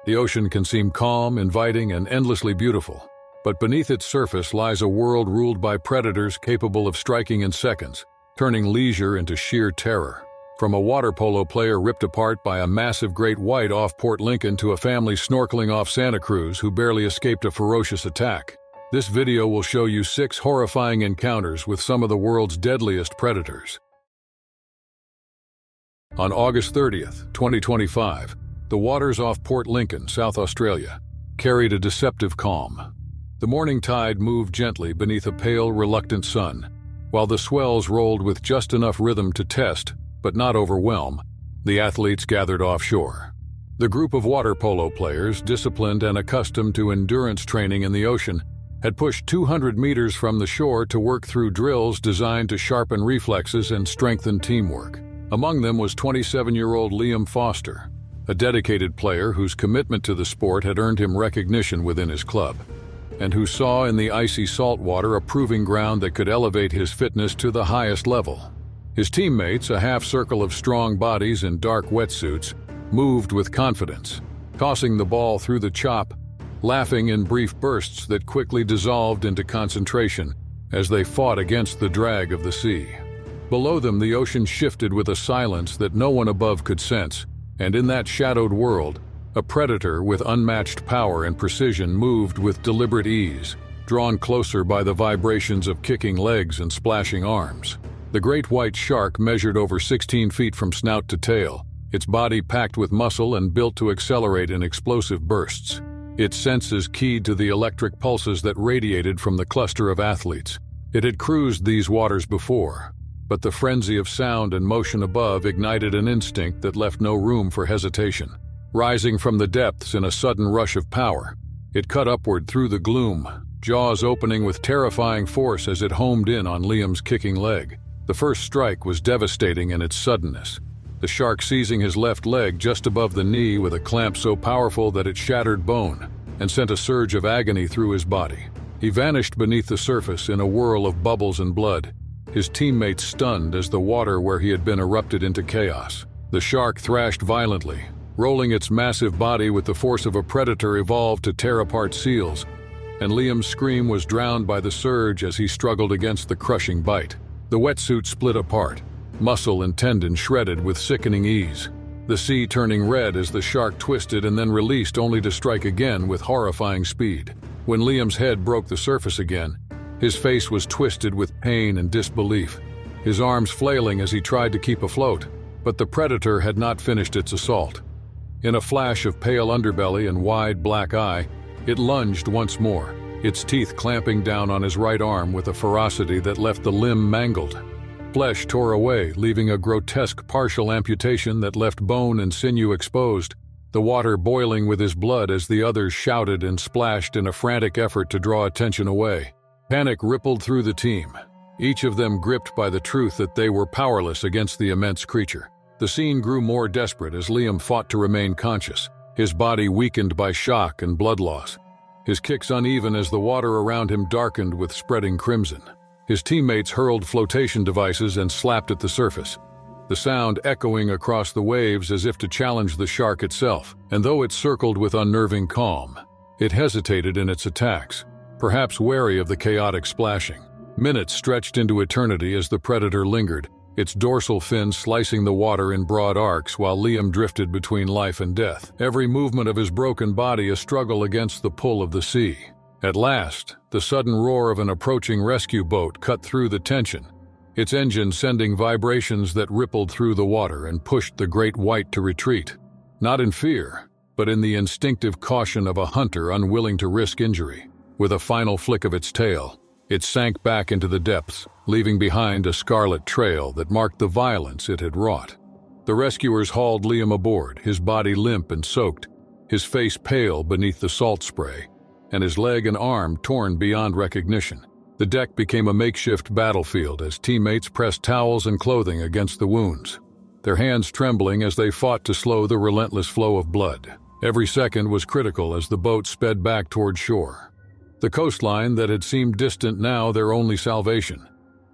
The ocean can seem calm, inviting, and endlessly beautiful, but beneath its surface lies a world ruled by predators capable of striking in seconds, turning leisure into sheer terror. From a water polo player ripped apart by a massive great white off Port Lincoln to a family snorkeling off Santa Cruz who barely escaped a ferocious attack, this video will show you 6 horrifying encounters with some of the world's deadliest predators. On August 30th, 2025, the waters off Port Lincoln, South Australia, carried a deceptive calm. The morning tide moved gently beneath a pale, reluctant sun, while the swells rolled with just enough rhythm to test, but not overwhelm, the athletes gathered offshore. The group of water polo players, disciplined and accustomed to endurance training in the ocean, had pushed 200 meters from the shore to work through drills designed to sharpen reflexes and strengthen teamwork. Among them was 27-year-old Liam Foster, a dedicated player whose commitment to the sport had earned him recognition within his club, and who saw in the icy saltwater a proving ground that could elevate his fitness to the highest level. His teammates, a half-circle of strong bodies in dark wetsuits, moved with confidence, tossing the ball through the chop, laughing in brief bursts that quickly dissolved into concentration as they fought against the drag of the sea. Below them, the ocean shifted with a silence that no one above could sense, and in that shadowed world, a predator with unmatched power and precision moved with deliberate ease, drawn closer by the vibrations of kicking legs and splashing arms. The great white shark measured over 16 feet from snout to tail, its body packed with muscle and built to accelerate in explosive bursts. Its senses keyed to the electric pulses that radiated from the cluster of athletes. It had cruised these waters before, but the frenzy of sound and motion above ignited an instinct that left no room for hesitation. Rising from the depths in a sudden rush of power, it cut upward through the gloom, jaws opening with terrifying force as it homed in on Liam's kicking leg. The first strike was devastating in its suddenness, the shark seizing his left leg just above the knee with a clamp so powerful that it shattered bone and sent a surge of agony through his body. He vanished beneath the surface in a whirl of bubbles and blood, his teammates stunned as the water where he had been erupted into chaos. The shark thrashed violently, rolling its massive body with the force of a predator evolved to tear apart seals, and Liam's scream was drowned by the surge as he struggled against the crushing bite. The wetsuit split apart, muscle and tendon shredded with sickening ease, the sea turning red as the shark twisted and then released only to strike again with horrifying speed. When Liam's head broke the surface again, his face was twisted with pain and disbelief, his arms flailing as he tried to keep afloat, but the predator had not finished its assault. In a flash of pale underbelly and wide black eye, it lunged once more, its teeth clamping down on his right arm with a ferocity that left the limb mangled. Flesh tore away, leaving a grotesque partial amputation that left bone and sinew exposed, the water boiling with his blood as the others shouted and splashed in a frantic effort to draw attention away. Panic rippled through the team, each of them gripped by the truth that they were powerless against the immense creature. The scene grew more desperate as Liam fought to remain conscious, his body weakened by shock and blood loss, his kicks uneven as the water around him darkened with spreading crimson. His teammates hurled flotation devices and slapped at the surface, the sound echoing across the waves as if to challenge the shark itself, and though it circled with unnerving calm, it hesitated in its attacks, perhaps wary of the chaotic splashing. Minutes stretched into eternity as the predator lingered, its dorsal fin slicing the water in broad arcs while Liam drifted between life and death, every movement of his broken body a struggle against the pull of the sea. At last, the sudden roar of an approaching rescue boat cut through the tension, its engine sending vibrations that rippled through the water and pushed the great white to retreat, not in fear, but in the instinctive caution of a hunter unwilling to risk injury. With a final flick of its tail, it sank back into the depths, leaving behind a scarlet trail that marked the violence it had wrought. The rescuers hauled Liam aboard, his body limp and soaked, his face pale beneath the salt spray, and his leg and arm torn beyond recognition. The deck became a makeshift battlefield as teammates pressed towels and clothing against the wounds, their hands trembling as they fought to slow the relentless flow of blood. Every second was critical as the boat sped back toward shore. The coastline that had seemed distant now their only salvation,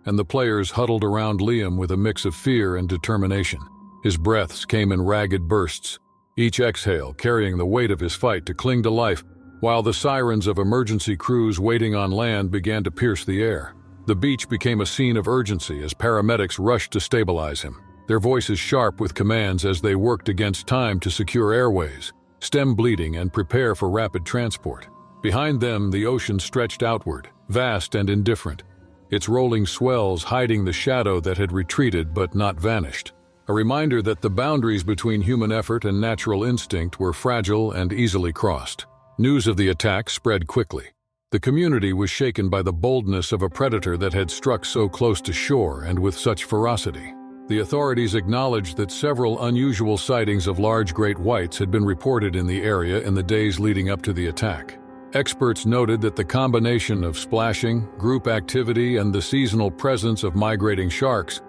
and the players huddled around Liam with a mix of fear and determination. His breaths came in ragged bursts, each exhale carrying the weight of his fight to cling to life, while the sirens of emergency crews waiting on land began to pierce the air. The beach became a scene of urgency as paramedics rushed to stabilize him, their voices sharp with commands as they worked against time to secure airways, stem bleeding, and prepare for rapid transport. Behind them, the ocean stretched outward, vast and indifferent, its rolling swells hiding the shadow that had retreated but not vanished. A reminder that the boundaries between human effort and natural instinct were fragile and easily crossed. News of the attack spread quickly. The community was shaken by the boldness of a predator that had struck so close to shore and with such ferocity. The authorities acknowledged that several unusual sightings of large great whites had been reported in the area in the days leading up to the attack. Experts noted that the combination of splashing, group activity, and the seasonal presence of migrating sharks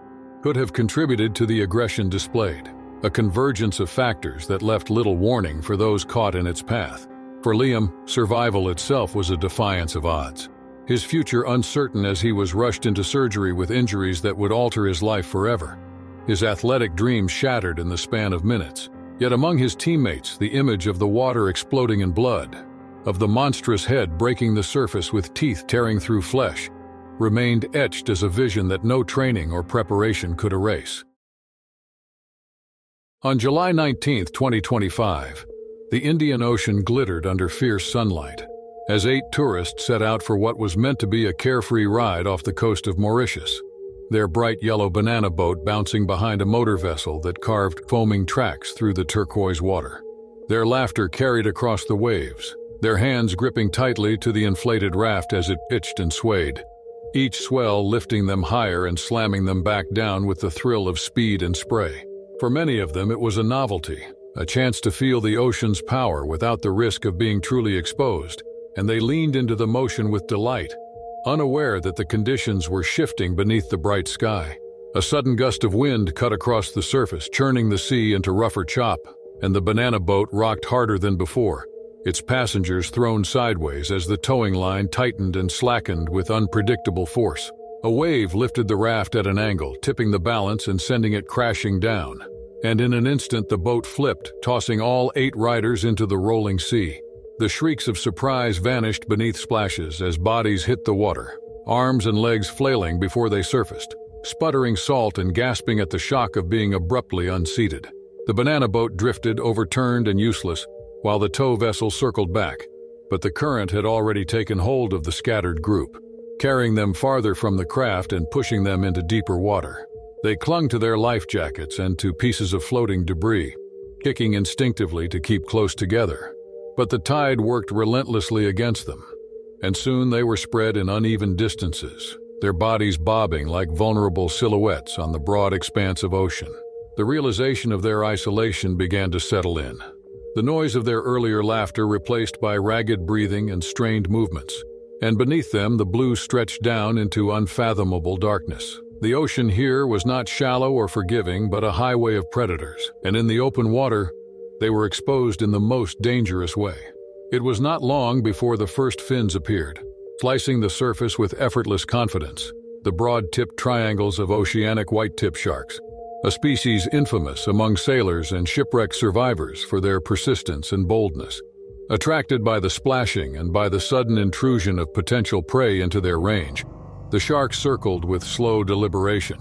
could have contributed to the aggression displayed, a convergence of factors that left little warning for those caught in its path. For Liam, survival itself was a defiance of odds, his future uncertain as he was rushed into surgery with injuries that would alter his life forever. His athletic dreams shattered in the span of minutes. Yet among his teammates, the image of the water exploding in blood, of the monstrous head breaking the surface with teeth tearing through flesh, remained etched as a vision that no training or preparation could erase. On July 19, 2025, the Indian Ocean glittered under fierce sunlight, as 8 tourists set out for what was meant to be a carefree ride off the coast of Mauritius, their bright yellow banana boat bouncing behind a motor vessel that carved foaming tracks through the turquoise water. Their laughter carried across the waves, their hands gripping tightly to the inflated raft as it pitched and swayed, each swell lifting them higher and slamming them back down with the thrill of speed and spray. For many of them, it was a novelty, a chance to feel the ocean's power without the risk of being truly exposed, and they leaned into the motion with delight, unaware that the conditions were shifting beneath the bright sky. A sudden gust of wind cut across the surface, churning the sea into rougher chop, and the banana boat rocked harder than before, its passengers thrown sideways as the towing line tightened and slackened with unpredictable force. A wave lifted the raft at an angle, tipping the balance and sending it crashing down. And in an instant the boat flipped, tossing all 8 riders into the rolling sea. The shrieks of surprise vanished beneath splashes as bodies hit the water, arms and legs flailing before they surfaced, sputtering salt and gasping at the shock of being abruptly unseated. The banana boat drifted, overturned and useless, while the tow vessel circled back, but the current had already taken hold of the scattered group, carrying them farther from the craft and pushing them into deeper water. They clung to their life jackets and to pieces of floating debris, kicking instinctively to keep close together. But the tide worked relentlessly against them, and soon they were spread in uneven distances, their bodies bobbing like vulnerable silhouettes on the broad expanse of ocean. The realization of their isolation began to settle in, the noise of their earlier laughter replaced by ragged breathing and strained movements, and beneath them the blue stretched down into unfathomable darkness. The ocean here was not shallow or forgiving, but a highway of predators, and in the open water, they were exposed in the most dangerous way. It was not long before the first fins appeared, slicing the surface with effortless confidence, the broad-tipped triangles of oceanic white-tip sharks, a species infamous among sailors and shipwreck survivors for their persistence and boldness. Attracted by the splashing and by the sudden intrusion of potential prey into their range, the sharks circled with slow deliberation,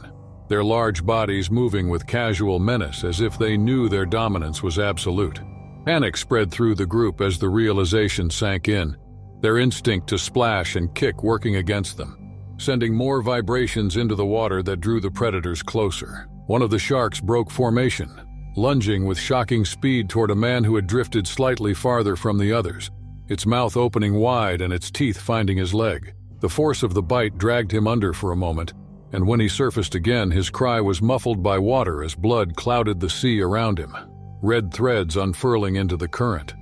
their large bodies moving with casual menace as if they knew their dominance was absolute. Panic spread through the group as the realization sank in, their instinct to splash and kick working against them, sending more vibrations into the water that drew the predators closer. One of the sharks broke formation, lunging with shocking speed toward a man who had drifted slightly farther from the others, its mouth opening wide and its teeth finding his leg. The force of the bite dragged him under for a moment, and when he surfaced again, his cry was muffled by water as blood clouded the sea around him, red threads unfurling into the current.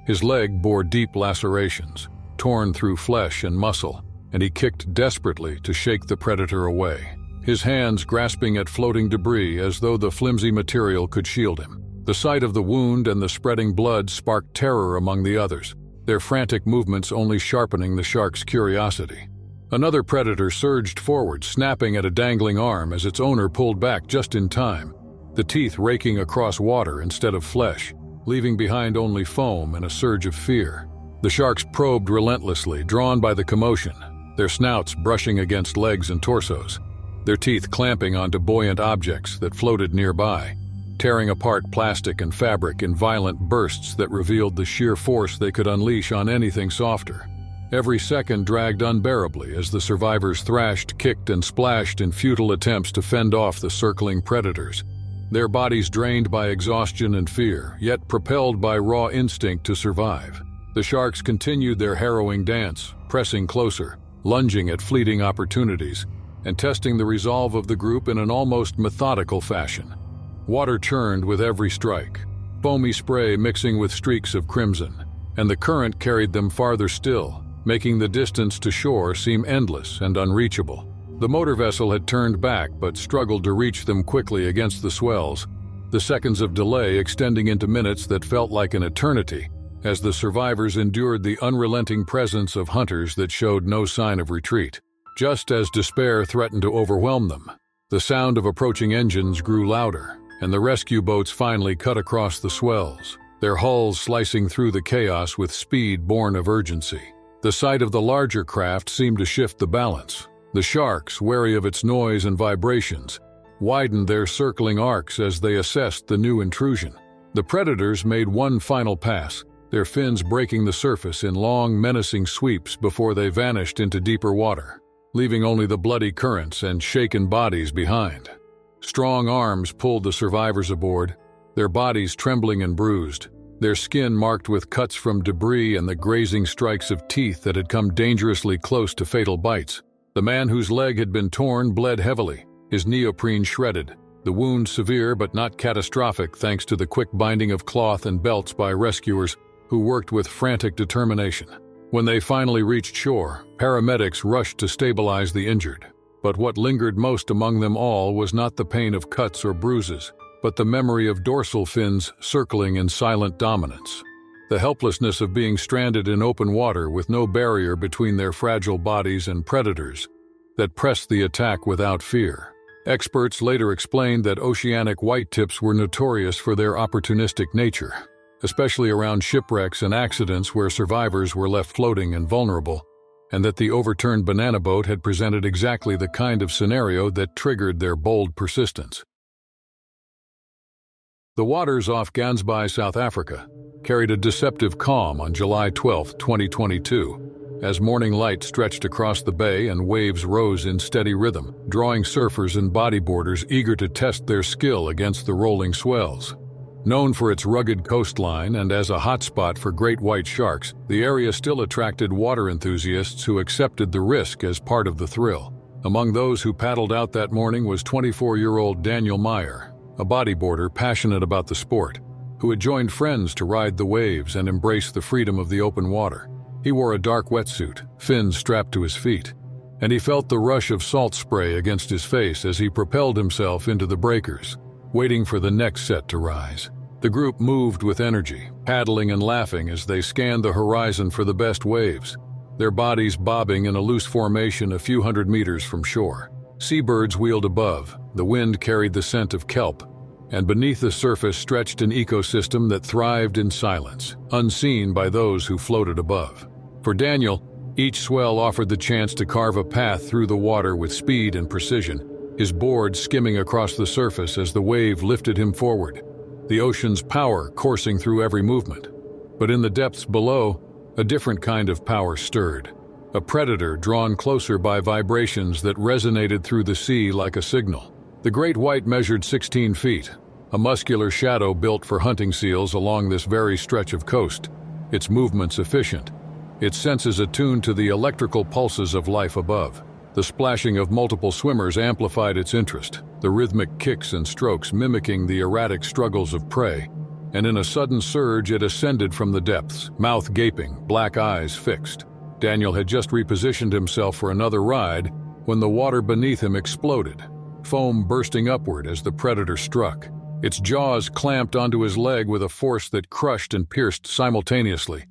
His leg bore deep lacerations, torn through flesh and muscle, and he kicked desperately to shake the predator away, his hands grasping at floating debris as though the flimsy material could shield him. The sight of the wound and the spreading blood sparked terror among the others, their frantic movements only sharpening the shark's curiosity. Another predator surged forward, snapping at a dangling arm as its owner pulled back just in time, the teeth raking across water instead of flesh. leaving behind only foam and a surge of fear. The sharks probed relentlessly, drawn by the commotion, their snouts brushing against legs and torsos, their teeth clamping onto buoyant objects that floated nearby, tearing apart plastic and fabric in violent bursts that revealed the sheer force they could unleash on anything softer. Every second dragged unbearably as the survivors thrashed, kicked, and splashed in futile attempts to fend off the circling predators, their bodies drained by exhaustion and fear, yet propelled by raw instinct to survive. The sharks continued their harrowing dance, pressing closer, lunging at fleeting opportunities, and testing the resolve of the group in an almost methodical fashion. Water churned with every strike, foamy spray mixing with streaks of crimson, and the current carried them farther still, making the distance to shore seem endless and unreachable. The motor vessel had turned back but struggled to reach them quickly against the swells, the seconds of delay extending into minutes that felt like an eternity as the survivors endured the unrelenting presence of hunters that showed no sign of retreat. Just as despair threatened to overwhelm them, the sound of approaching engines grew louder, and the rescue boats finally cut across the swells, their hulls slicing through the chaos with speed born of urgency. The sight of the larger craft seemed to shift the balance. The sharks, wary of its noise and vibrations, widened their circling arcs as they assessed the new intrusion. The predators made one final pass, their fins breaking the surface in long, menacing sweeps before they vanished into deeper water, leaving only the bloody currents and shaken bodies behind. Strong arms pulled the survivors aboard, their bodies trembling and bruised, their skin marked with cuts from debris and the grazing strikes of teeth that had come dangerously close to fatal bites. The man whose leg had been torn bled heavily, his neoprene shredded, the wound severe but not catastrophic thanks to the quick binding of cloth and belts by rescuers who worked with frantic determination. When they finally reached shore, paramedics rushed to stabilize the injured. But what lingered most among them all was not the pain of cuts or bruises, but the memory of dorsal fins circling in silent dominance. The helplessness of being stranded in open water with no barrier between their fragile bodies and predators that pressed the attack without fear. Experts later explained that oceanic whitetips were notorious for their opportunistic nature, especially around shipwrecks and accidents where survivors were left floating and vulnerable, and that the overturned banana boat had presented exactly the kind of scenario that triggered their bold persistence. The waters off Gansby, South Africa, carried a deceptive calm on July 12, 2022, as morning light stretched across the bay and waves rose in steady rhythm, drawing surfers and bodyboarders eager to test their skill against the rolling swells. Known for its rugged coastline and as a hotspot for great white sharks, the area still attracted water enthusiasts who accepted the risk as part of the thrill. Among those who paddled out that morning was 24-year-old Daniel Meyer, a bodyboarder passionate about the sport, who had joined friends to ride the waves and embrace the freedom of the open water. He wore a dark wetsuit, fins strapped to his feet, and he felt the rush of salt spray against his face as he propelled himself into the breakers, waiting for the next set to rise. The group moved with energy, paddling and laughing as they scanned the horizon for the best waves, their bodies bobbing in a loose formation a few hundred meters from shore. Seabirds wheeled above, the wind carried the scent of kelp, and beneath the surface stretched an ecosystem that thrived in silence, unseen by those who floated above. For Daniel, each swell offered the chance to carve a path through the water with speed and precision, his board skimming across the surface as the wave lifted him forward, the ocean's power coursing through every movement. But in the depths below, a different kind of power stirred, a predator drawn closer by vibrations that resonated through the sea like a signal. The great white measured 16 feet, a muscular shadow built for hunting seals along this very stretch of coast, its movements efficient, its senses attuned to the electrical pulses of life above. The splashing of multiple swimmers amplified its interest, the rhythmic kicks and strokes mimicking the erratic struggles of prey, and in a sudden surge it ascended from the depths, mouth gaping, black eyes fixed. Daniel had just repositioned himself for another ride when the water beneath him exploded, foam bursting upward as the predator struck. Its jaws clamped onto his leg with a force that crushed and pierced simultaneously,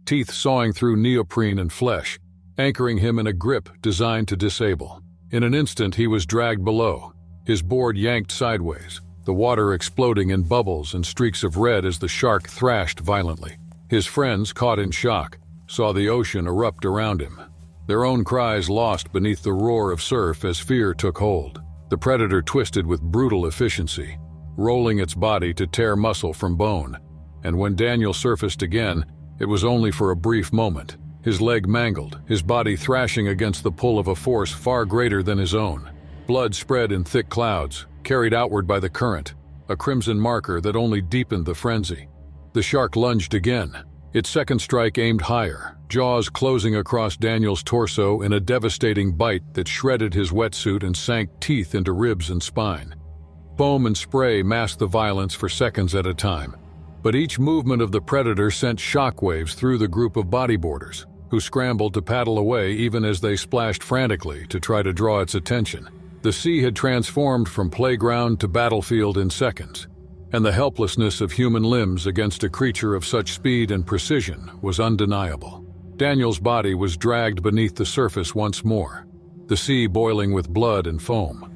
teeth sawing through neoprene and flesh, anchoring him in a grip designed to disable. In an instant he was dragged below, his board yanked sideways, the water exploding in bubbles and streaks of red as the shark thrashed violently. His friends, caught in shock, saw the ocean erupt around him, their own cries lost beneath the roar of surf as fear took hold. The predator twisted with brutal efficiency, rolling its body to tear muscle from bone, and when Daniel surfaced again, it was only for a brief moment. His leg mangled, his body thrashing against the pull of a force far greater than his own. Blood spread in thick clouds, carried outward by the current, a crimson marker that only deepened the frenzy. The shark lunged again, its second strike aimed higher, jaws closing across Daniel's torso in a devastating bite that shredded his wetsuit and sank teeth into ribs and spine. Foam and spray masked the violence for seconds at a time, but each movement of the predator sent shockwaves through the group of bodyboarders, who scrambled to paddle away even as they splashed frantically to try to draw its attention. The sea had transformed from playground to battlefield in seconds, and the helplessness of human limbs against a creature of such speed and precision was undeniable. Daniel's body was dragged beneath the surface once more, the sea boiling with blood and foam,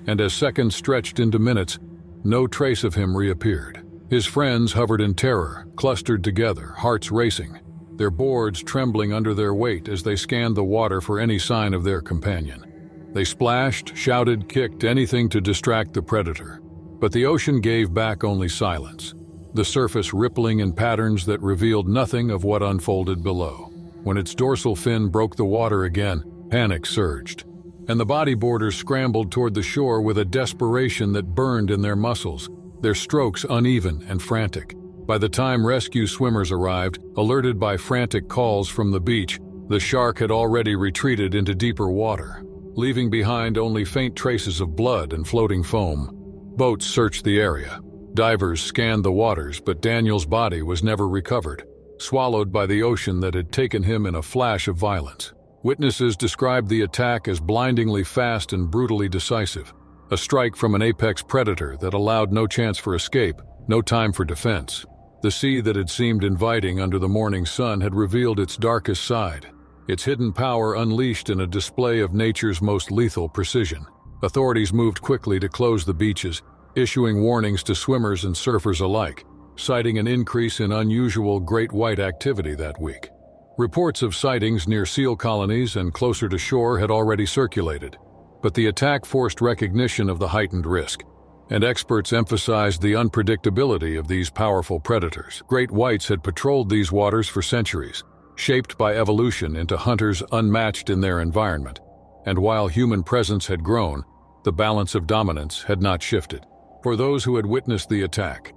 and as seconds stretched into minutes, no trace of him reappeared. His friends hovered in terror, clustered together, hearts racing, their boards trembling under their weight as they scanned the water for any sign of their companion. They splashed, shouted, kicked, anything to distract the predator. But the ocean gave back only silence, the surface rippling in patterns that revealed nothing of what unfolded below. When its dorsal fin broke the water again, panic surged, and the bodyboarders scrambled toward the shore with a desperation that burned in their muscles, their strokes uneven and frantic. By the time rescue swimmers arrived, alerted by frantic calls from the beach, the shark had already retreated into deeper water, leaving behind only faint traces of blood and floating foam. Boats searched the area. Divers scanned the waters, but Daniel's body was never recovered, swallowed by the ocean that had taken him in a flash of violence. Witnesses described the attack as blindingly fast and brutally decisive, a strike from an apex predator that allowed no chance for escape, no time for defense. The sea that had seemed inviting under the morning sun had revealed its darkest side, its hidden power unleashed in a display of nature's most lethal precision. Authorities moved quickly to close the beaches, issuing warnings to swimmers and surfers alike, citing an increase in unusual great white activity that week. Reports of sightings near seal colonies and closer to shore had already circulated, but the attack forced recognition of the heightened risk, and experts emphasized the unpredictability of these powerful predators. Great whites had patrolled these waters for centuries, shaped by evolution into hunters unmatched in their environment, and while human presence had grown, the balance of dominance had not shifted. For those who had witnessed the attack,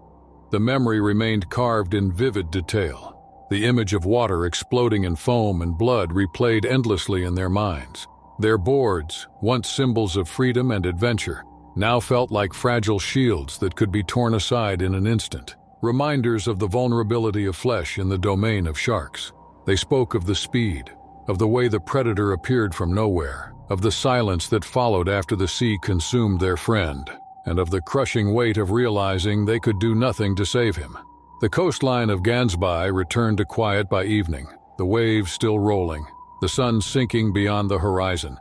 the memory remained carved in vivid detail. The image of water exploding in foam and blood replayed endlessly in their minds. Their boards, once symbols of freedom and adventure, now felt like fragile shields that could be torn aside in an instant, reminders of the vulnerability of flesh in the domain of sharks. They spoke of the speed, of the way the predator appeared from nowhere, of the silence that followed after the sea consumed their friend, and of the crushing weight of realizing they could do nothing to save him. The coastline of Gansbai returned to quiet by evening, the waves still rolling, the sun sinking beyond the horizon.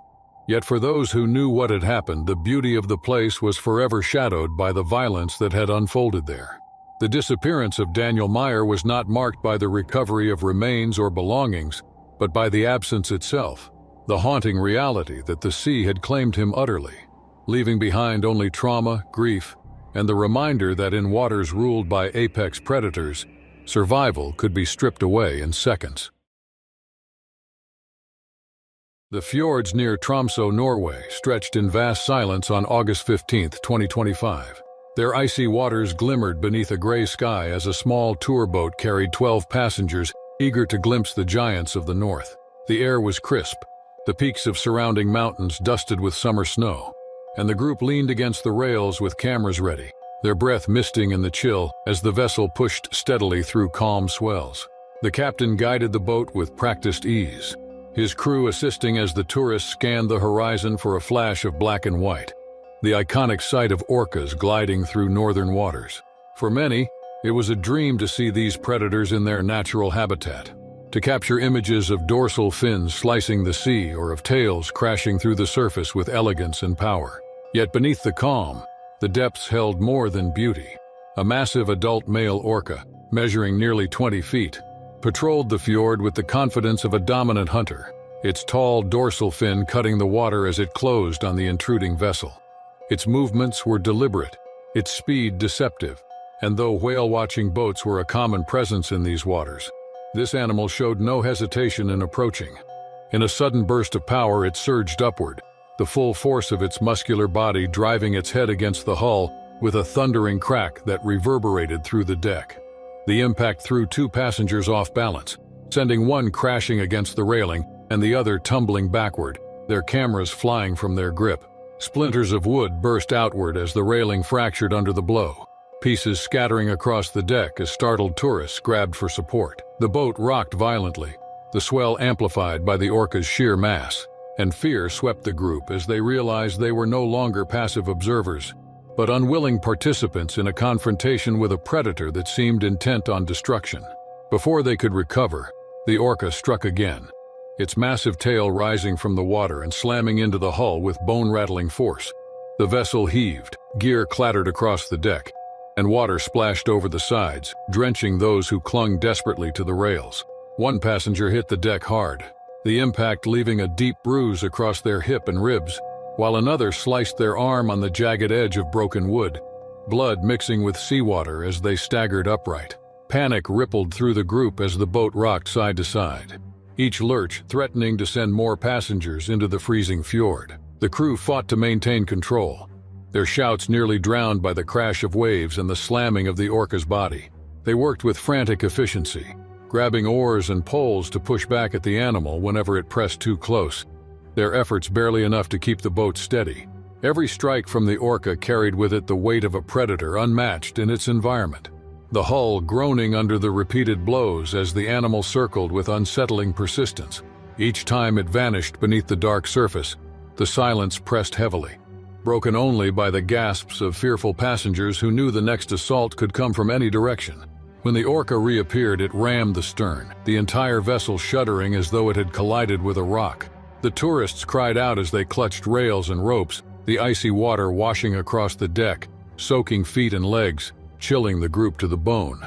Yet for those who knew what had happened, the beauty of the place was forever shadowed by the violence that had unfolded there. The disappearance of Daniel Meyer was not marked by the recovery of remains or belongings, but by the absence itself, the haunting reality that the sea had claimed him utterly, leaving behind only trauma, grief, and the reminder that in waters ruled by apex predators, survival could be stripped away in seconds. The fjords near Tromsø, Norway, stretched in vast silence on August 15, 2025. Their icy waters glimmered beneath a gray sky as a small tour boat carried 12 passengers eager to glimpse the giants of the north. The air was crisp, the peaks of surrounding mountains dusted with summer snow, and the group leaned against the rails with cameras ready, their breath misting in the chill as the vessel pushed steadily through calm swells. The captain guided the boat with practiced ease, his crew assisting as the tourists scanned the horizon for a flash of black and white, the iconic sight of orcas gliding through northern waters. For many, it was a dream to see these predators in their natural habitat, to capture images of dorsal fins slicing the sea or of tails crashing through the surface with elegance and power. Yet beneath the calm, The depths held more than beauty. A massive adult male orca, measuring nearly 20 feet, patrolled the fjord with the confidence of a dominant hunter, its tall dorsal fin cutting the water as it closed on the intruding vessel. Its movements were deliberate, its speed deceptive, and though whale-watching boats were a common presence in these waters, this animal showed no hesitation in approaching. In a sudden burst of power, it surged upward, the full force of its muscular body driving its head against the hull with a thundering crack that reverberated through the deck. The impact threw two passengers off balance, sending one crashing against the railing and the other tumbling backward, their cameras flying from their grip. Splinters of wood burst outward as the railing fractured under the blow, pieces scattering across the deck as startled tourists grabbed for support. The boat rocked violently, the swell amplified by the orca's sheer mass, and fear swept the group as they realized they were no longer passive observers, but unwilling participants in a confrontation with a predator that seemed intent on destruction. Before they could recover, the orca struck again, its massive tail rising from the water and slamming into the hull with bone-rattling force. The vessel heaved, gear clattered across the deck, and water splashed over the sides, drenching those who clung desperately to the rails. One passenger hit the deck hard, the impact leaving a deep bruise across their hip and ribs, while another sliced their arm on the jagged edge of broken wood, blood mixing with seawater as they staggered upright. Panic rippled through the group as the boat rocked side to side, each lurch threatening to send more passengers into the freezing fjord. The crew fought to maintain control, their shouts nearly drowned by the crash of waves and the slamming of the orca's body. They worked with frantic efficiency, grabbing oars and poles to push back at the animal whenever it pressed too close, their efforts barely enough to keep the boat steady. Every strike from the orca carried with it the weight of a predator unmatched in its environment, the hull groaning under the repeated blows as the animal circled with unsettling persistence. Each time it vanished beneath the dark surface, the silence pressed heavily, broken only by the gasps of fearful passengers who knew the next assault could come from any direction. When the orca reappeared, it rammed the stern, the entire vessel shuddering as though it had collided with a rock. The tourists cried out as they clutched rails and ropes, the icy water washing across the deck, soaking feet and legs, chilling the group to the bone.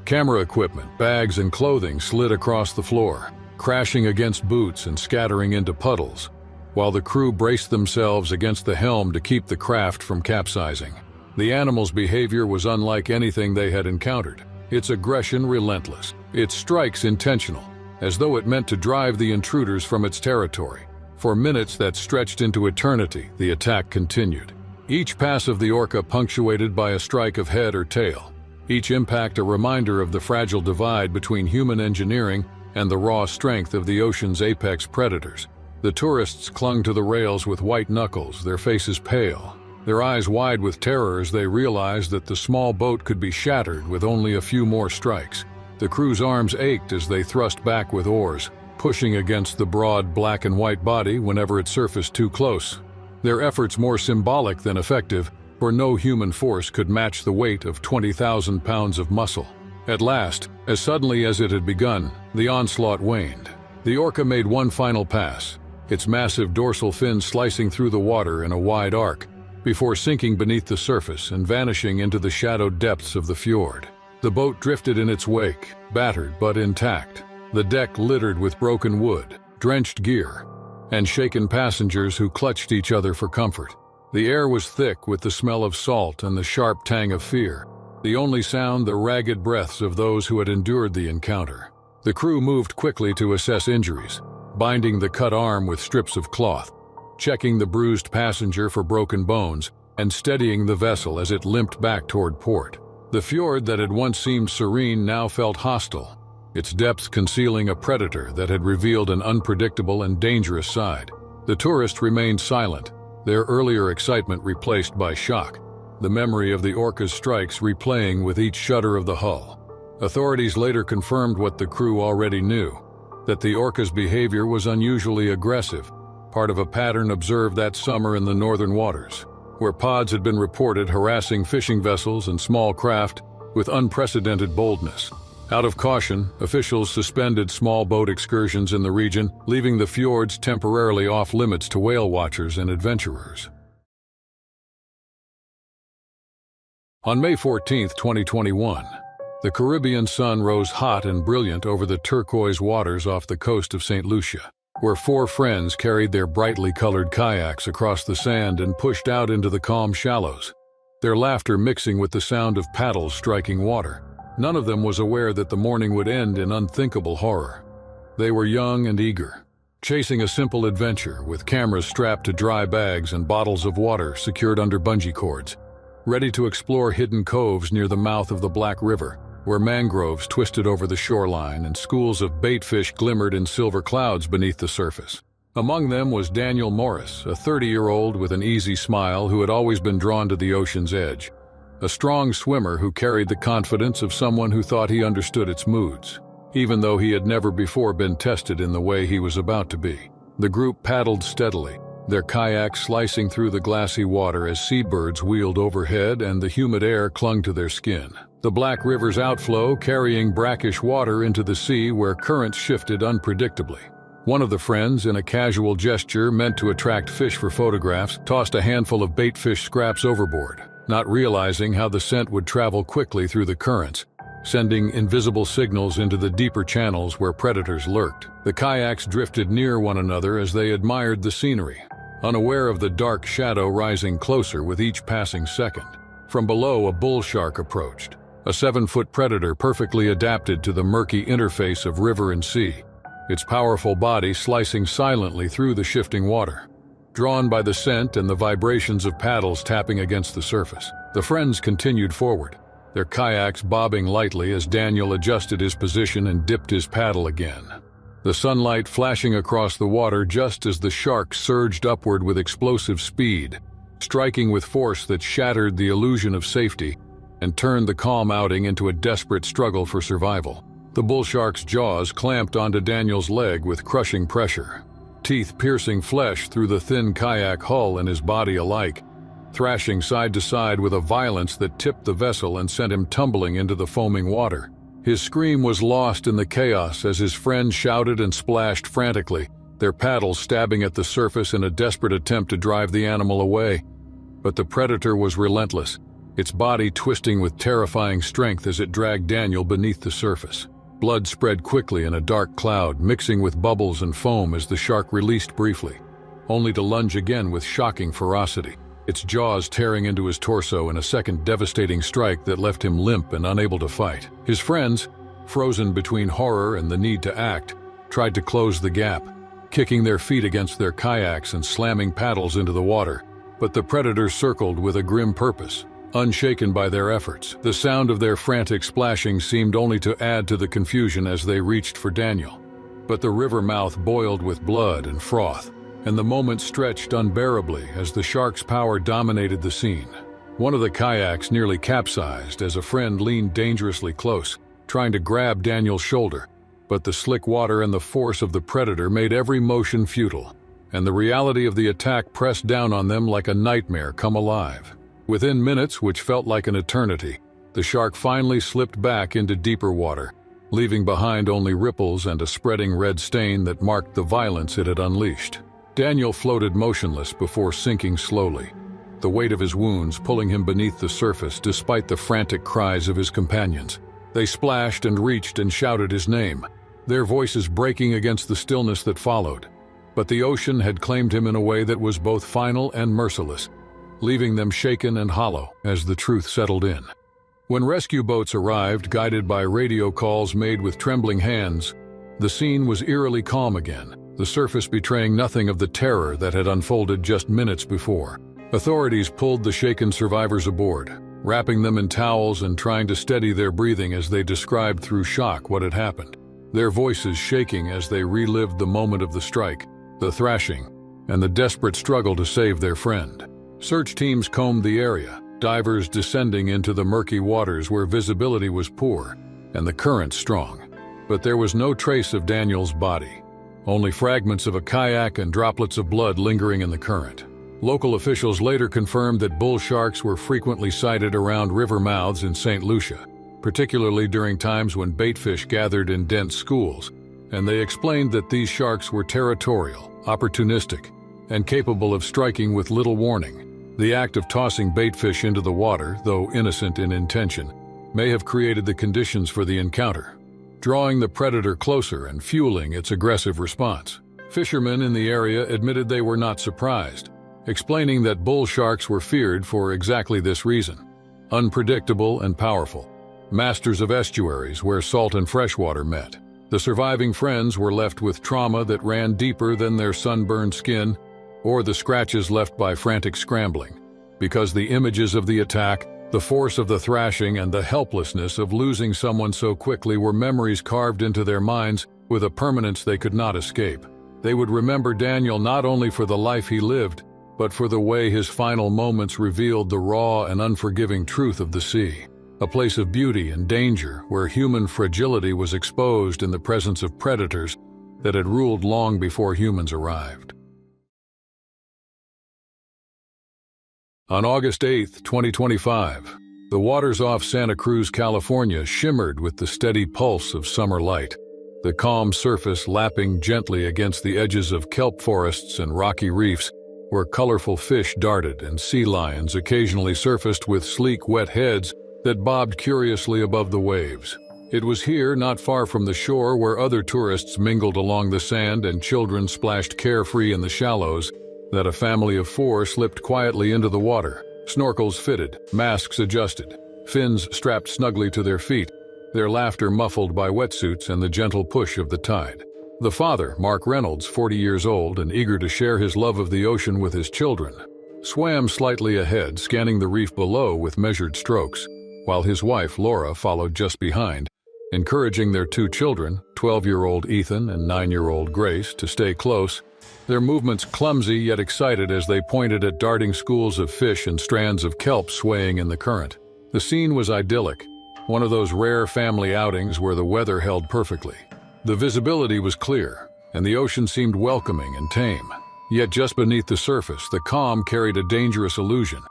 Camera equipment, bags, and clothing slid across the floor, crashing against boots and scattering into puddles, while the crew braced themselves against the helm to keep the craft from capsizing. The animal's behavior was unlike anything they had encountered, its aggression relentless, its strikes intentional, as though it meant to drive the intruders from its territory. For minutes that stretched into eternity, the attack continued, each pass of the orca punctuated by a strike of head or tail, each impact a reminder of the fragile divide between human engineering and the raw strength of the ocean's apex predators. The tourists clung to the rails with white knuckles, their faces pale, their eyes wide with terror as they realized that the small boat could be shattered with only a few more strikes. The crew's arms ached as they thrust back with oars, pushing against the broad black and white body whenever it surfaced too close. Their efforts more symbolic than effective, for no human force could match the weight of 20,000 pounds of muscle. At last, as suddenly as it had begun, the onslaught waned. The orca made one final pass, its massive dorsal fin slicing through the water in a wide arc, before sinking beneath the surface and vanishing into the shadowed depths of the fjord. The boat drifted in its wake, battered but intact, the deck littered with broken wood, drenched gear, and shaken passengers who clutched each other for comfort. The air was thick with the smell of salt and the sharp tang of fear, the only sound the ragged breaths of those who had endured the encounter. The crew moved quickly to assess injuries, binding the cut arm with strips of cloth, checking the bruised passenger for broken bones, and steadying the vessel as it limped back toward port. The fjord that had once seemed serene now felt hostile, its depths concealing a predator that had revealed an unpredictable and dangerous side. The tourists remained silent, their earlier excitement replaced by shock, the memory of the orca's strikes replaying with each shudder of the hull. Authorities later confirmed what the crew already knew, that the orca's behavior was unusually aggressive, part of a pattern observed that summer in the northern waters, where pods had been reported harassing fishing vessels and small craft with unprecedented boldness. Out of caution, officials suspended small boat excursions in the region, leaving the fjords temporarily off limits to whale watchers and adventurers. On May 14, 2021, the Caribbean sun rose hot and brilliant over the turquoise waters off the coast of St. Lucia, where four friends carried their brightly colored kayaks across the sand and pushed out into the calm shallows, their laughter mixing with the sound of paddles striking water. None of them was aware that the morning would end in unthinkable horror. They were young and eager, chasing a simple adventure with cameras strapped to dry bags and bottles of water secured under bungee cords, ready to explore hidden coves near the mouth of the Black River, where mangroves twisted over the shoreline and schools of baitfish glimmered in silver clouds beneath the surface. Among them was Daniel Morris, a 30-year-old with an easy smile who had always been drawn to the ocean's edge, a strong swimmer who carried the confidence of someone who thought he understood its moods, even though he had never before been tested in the way he was about to be. The group paddled steadily, their kayaks slicing through the glassy water as seabirds wheeled overhead and the humid air clung to their skin. The Black River's outflow carrying brackish water into the sea where currents shifted unpredictably. One of the friends, in a casual gesture meant to attract fish for photographs, tossed a handful of baitfish scraps overboard, not realizing how the scent would travel quickly through the currents, sending invisible signals into the deeper channels where predators lurked. The kayaks drifted near one another as they admired the scenery, unaware of the dark shadow rising closer with each passing second. From below, a bull shark approached, a 7-foot predator perfectly adapted to the murky interface of river and sea, its powerful body slicing silently through the shifting water. Drawn by the scent and the vibrations of paddles tapping against the surface, the friends continued forward, their kayaks bobbing lightly as Daniel adjusted his position and dipped his paddle again. The sunlight flashing across the water just as the shark surged upward with explosive speed, striking with force that shattered the illusion of safety and turned the calm outing into a desperate struggle for survival. The bull shark's jaws clamped onto Daniel's leg with crushing pressure, teeth piercing flesh through the thin kayak hull and his body alike, thrashing side to side with a violence that tipped the vessel and sent him tumbling into the foaming water. His scream was lost in the chaos as his friends shouted and splashed frantically, their paddles stabbing at the surface in a desperate attempt to drive the animal away. But the predator was relentless, its body twisting with terrifying strength as it dragged Daniel beneath the surface. Blood spread quickly in a dark cloud, mixing with bubbles and foam as the shark released briefly, only to lunge again with shocking ferocity, its jaws tearing into his torso in a second devastating strike that left him limp and unable to fight. His friends, frozen between horror and the need to act, tried to close the gap, kicking their feet against their kayaks and slamming paddles into the water, but the predator circled with a grim purpose. Unshaken by their efforts, the sound of their frantic splashing seemed only to add to the confusion as they reached for Daniel. But the river mouth boiled with blood and froth, and the moment stretched unbearably as the shark's power dominated the scene. One of the kayaks nearly capsized as a friend leaned dangerously close, trying to grab Daniel's shoulder, but the slick water and the force of the predator made every motion futile, and the reality of the attack pressed down on them like a nightmare come alive. Within minutes, which felt like an eternity, the shark finally slipped back into deeper water, leaving behind only ripples and a spreading red stain that marked the violence it had unleashed. Daniel floated motionless before sinking slowly, the weight of his wounds pulling him beneath the surface despite the frantic cries of his companions. They splashed and reached and shouted his name, their voices breaking against the stillness that followed. But the ocean had claimed him in a way that was both final and merciless, leaving them shaken and hollow as the truth settled in. When rescue boats arrived, guided by radio calls made with trembling hands, the scene was eerily calm again, the surface betraying nothing of the terror that had unfolded just minutes before. Authorities pulled the shaken survivors aboard, wrapping them in towels and trying to steady their breathing as they described through shock what had happened, their voices shaking as they relived the moment of the strike, the thrashing, and the desperate struggle to save their friend. Search teams combed the area, divers descending into the murky waters where visibility was poor and the current strong. But there was no trace of Daniel's body, only fragments of a kayak and droplets of blood lingering in the current. Local officials later confirmed that bull sharks were frequently sighted around river mouths in St. Lucia, particularly during times when baitfish gathered in dense schools, and they explained that these sharks were territorial, opportunistic, and capable of striking with little warning. The act of tossing baitfish into the water, though innocent in intention, may have created the conditions for the encounter, drawing the predator closer and fueling its aggressive response. Fishermen in the area admitted they were not surprised, explaining that bull sharks were feared for exactly this reason: unpredictable and powerful, masters of estuaries where salt and freshwater met. The surviving friends were left with trauma that ran deeper than their sunburned skin or the scratches left by frantic scrambling, because the images of the attack, the force of the thrashing, and the helplessness of losing someone so quickly were memories carved into their minds with a permanence they could not escape. They would remember Daniel not only for the life he lived, but for the way his final moments revealed the raw and unforgiving truth of the sea, a place of beauty and danger where human fragility was exposed in the presence of predators that had ruled long before humans arrived. On August 8, 2025, the waters off Santa Cruz, California shimmered with the steady pulse of summer light, the calm surface lapping gently against the edges of kelp forests and rocky reefs where colorful fish darted and sea lions occasionally surfaced with sleek, wet heads that bobbed curiously above the waves. It was here, not far from the shore, where other tourists mingled along the sand and children splashed carefree in the shallows, that a family of 4 slipped quietly into the water, snorkels fitted, masks adjusted, fins strapped snugly to their feet, their laughter muffled by wetsuits and the gentle push of the tide. The father, Mark Reynolds, 40 years old and eager to share his love of the ocean with his children, swam slightly ahead, scanning the reef below with measured strokes, while his wife, Laura, followed just behind, encouraging their 2 children, 12-year-old Ethan and 9-year-old Grace, to stay close, their movements clumsy yet excited as they pointed at darting schools of fish and strands of kelp swaying in the current. The scene was idyllic, one of those rare family outings where the weather held perfectly. The visibility was clear, and the ocean seemed welcoming and tame. Yet just beneath the surface, the calm carried a dangerous illusion.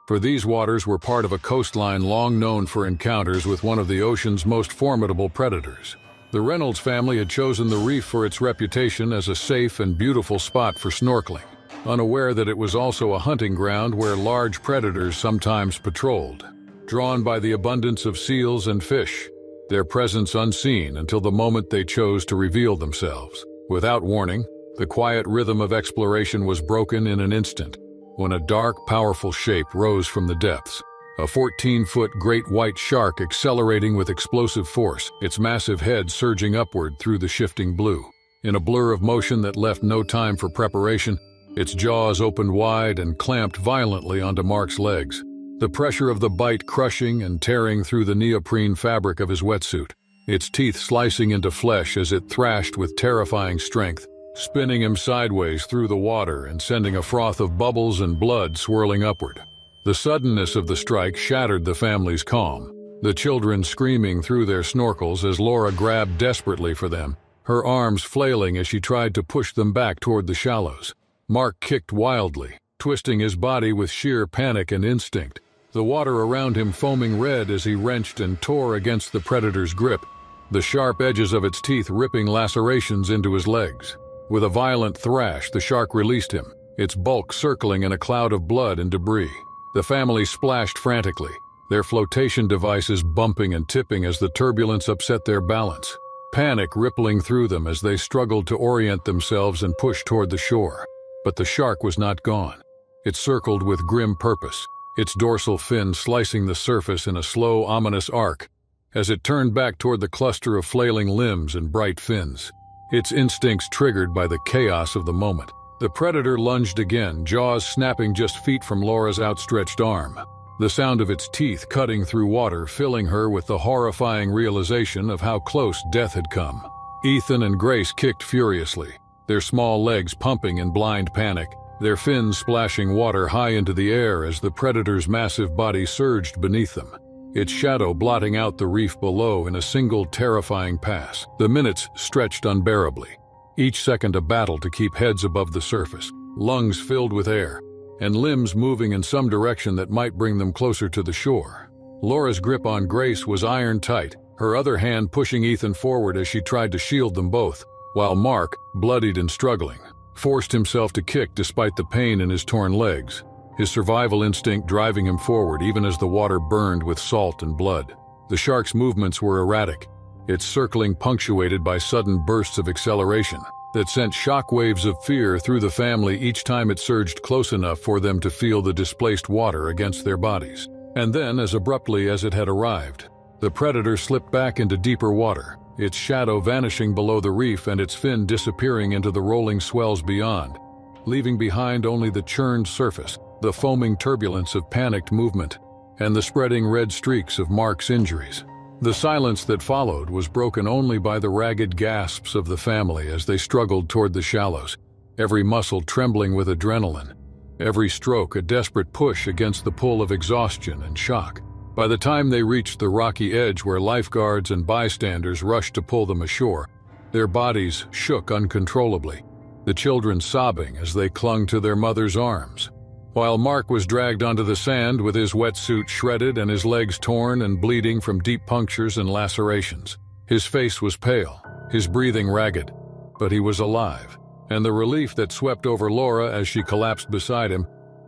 For these waters were part of a coastline long known for encounters with one of the ocean's most formidable predators. The Reynolds family had chosen the reef for its reputation as a safe and beautiful spot for snorkeling, unaware that it was also a hunting ground where large predators sometimes patrolled. Drawn by the abundance of seals and fish, their presence unseen until the moment they chose to reveal themselves. Without warning, the quiet rhythm of exploration was broken in an instant, when a dark, powerful shape rose from the depths. A 14-foot great white shark accelerating with explosive force, its massive head surging upward through the shifting blue. In a blur of motion that left no time for preparation, its jaws opened wide and clamped violently onto Mark's legs, the pressure of the bite crushing and tearing through the neoprene fabric of his wetsuit, its teeth slicing into flesh as it thrashed with terrifying strength, spinning him sideways through the water and sending a froth of bubbles and blood swirling upward. The suddenness of the strike shattered the family's calm, the children screaming through their snorkels as Laura grabbed desperately for them, her arms flailing as she tried to push them back toward the shallows. Mark kicked wildly, twisting his body with sheer panic and instinct, the water around him foaming red as he wrenched and tore against the predator's grip, the sharp edges of its teeth ripping lacerations into his legs. With a violent thrash, the shark released him, its bulk circling in a cloud of blood and debris. The family splashed frantically, their flotation devices bumping and tipping as the turbulence upset their balance, panic rippling through them as they struggled to orient themselves and push toward the shore. But the shark was not gone. It circled with grim purpose, its dorsal fin slicing the surface in a slow, ominous arc as it turned back toward the cluster of flailing limbs and bright fins, its instincts triggered by the chaos of the moment. The predator lunged again, jaws snapping just feet from Laura's outstretched arm, the sound of its teeth cutting through water filling her with the horrifying realization of how close death had come. Ethan and Grace kicked furiously, their small legs pumping in blind panic, their fins splashing water high into the air as the predator's massive body surged beneath them, its shadow blotting out the reef below in a single terrifying pass. The minutes stretched unbearably, each second a battle to keep heads above the surface, lungs filled with air, and limbs moving in some direction that might bring them closer to the shore. Laura's grip on Grace was iron tight, her other hand pushing Ethan forward as she tried to shield them both, while Mark, bloodied and struggling, forced himself to kick despite the pain in his torn legs. his survival instinct driving him forward even as the water burned with salt and blood. The shark's movements were erratic, its circling punctuated by sudden bursts of acceleration that sent shockwaves of fear through the family each time it surged close enough for them to feel the displaced water against their bodies. And then, as abruptly as it had arrived, the predator slipped back into deeper water, its shadow vanishing below the reef and its fin disappearing into the rolling swells beyond, leaving behind only the churned surface, the foaming turbulence of panicked movement, and the spreading red streaks of Mark's injuries. The silence that followed was broken only by the ragged gasps of the family as they struggled toward the shallows, every muscle trembling with adrenaline, every stroke a desperate push against the pull of exhaustion and shock. By the time they reached the rocky edge where lifeguards and bystanders rushed to pull them ashore, their bodies shook uncontrollably, the children sobbing as they clung to their mother's arms. While Mark was dragged onto the sand with his wetsuit shredded and his legs torn and bleeding from deep punctures and lacerations. His face was pale, his breathing ragged, but he was alive, and the relief that swept over Laura as she collapsed beside him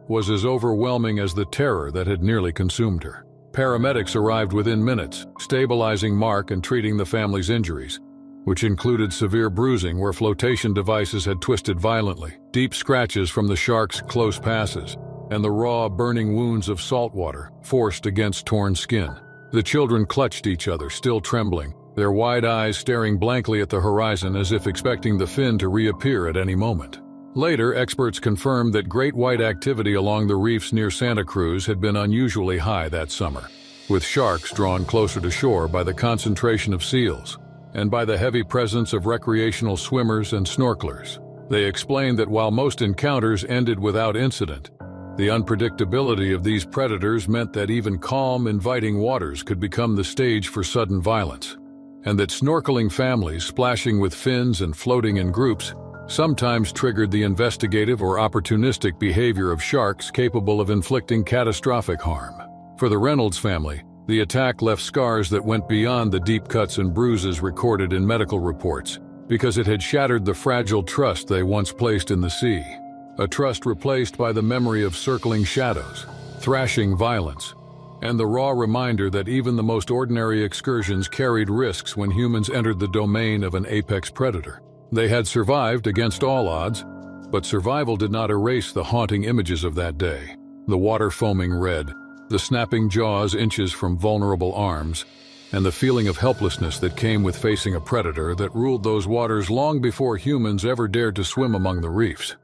was as overwhelming as the terror that had nearly consumed her. Paramedics arrived within minutes, stabilizing Mark and treating the family's injuries, which included severe bruising where flotation devices had twisted violently, deep scratches from the shark's close passes, and the raw, burning wounds of salt water forced against torn skin. The children clutched each other, still trembling, their wide eyes staring blankly at the horizon as if expecting the fin to reappear at any moment. Later, experts confirmed that great white activity along the reefs near Santa Cruz had been unusually high that summer, with sharks drawn closer to shore by the concentration of seals and by the heavy presence of recreational swimmers and snorkelers. They explained that while most encounters ended without incident, the unpredictability of these predators meant that even calm, inviting waters could become the stage for sudden violence, and that snorkeling families splashing with fins and floating in groups sometimes triggered the investigative or opportunistic behavior of sharks capable of inflicting catastrophic harm. For the Reynolds family, the attack left scars that went beyond the deep cuts and bruises recorded in medical reports, because it had shattered the fragile trust they once placed in the sea. A trust replaced by the memory of circling shadows, thrashing violence, and the raw reminder that even the most ordinary excursions carried risks when humans entered the domain of an apex predator. They had survived against all odds, but survival did not erase the haunting images of that day. The water foaming red, the snapping jaws inches from vulnerable arms, and the feeling of helplessness that came with facing a predator that ruled those waters long before humans ever dared to swim among the reefs.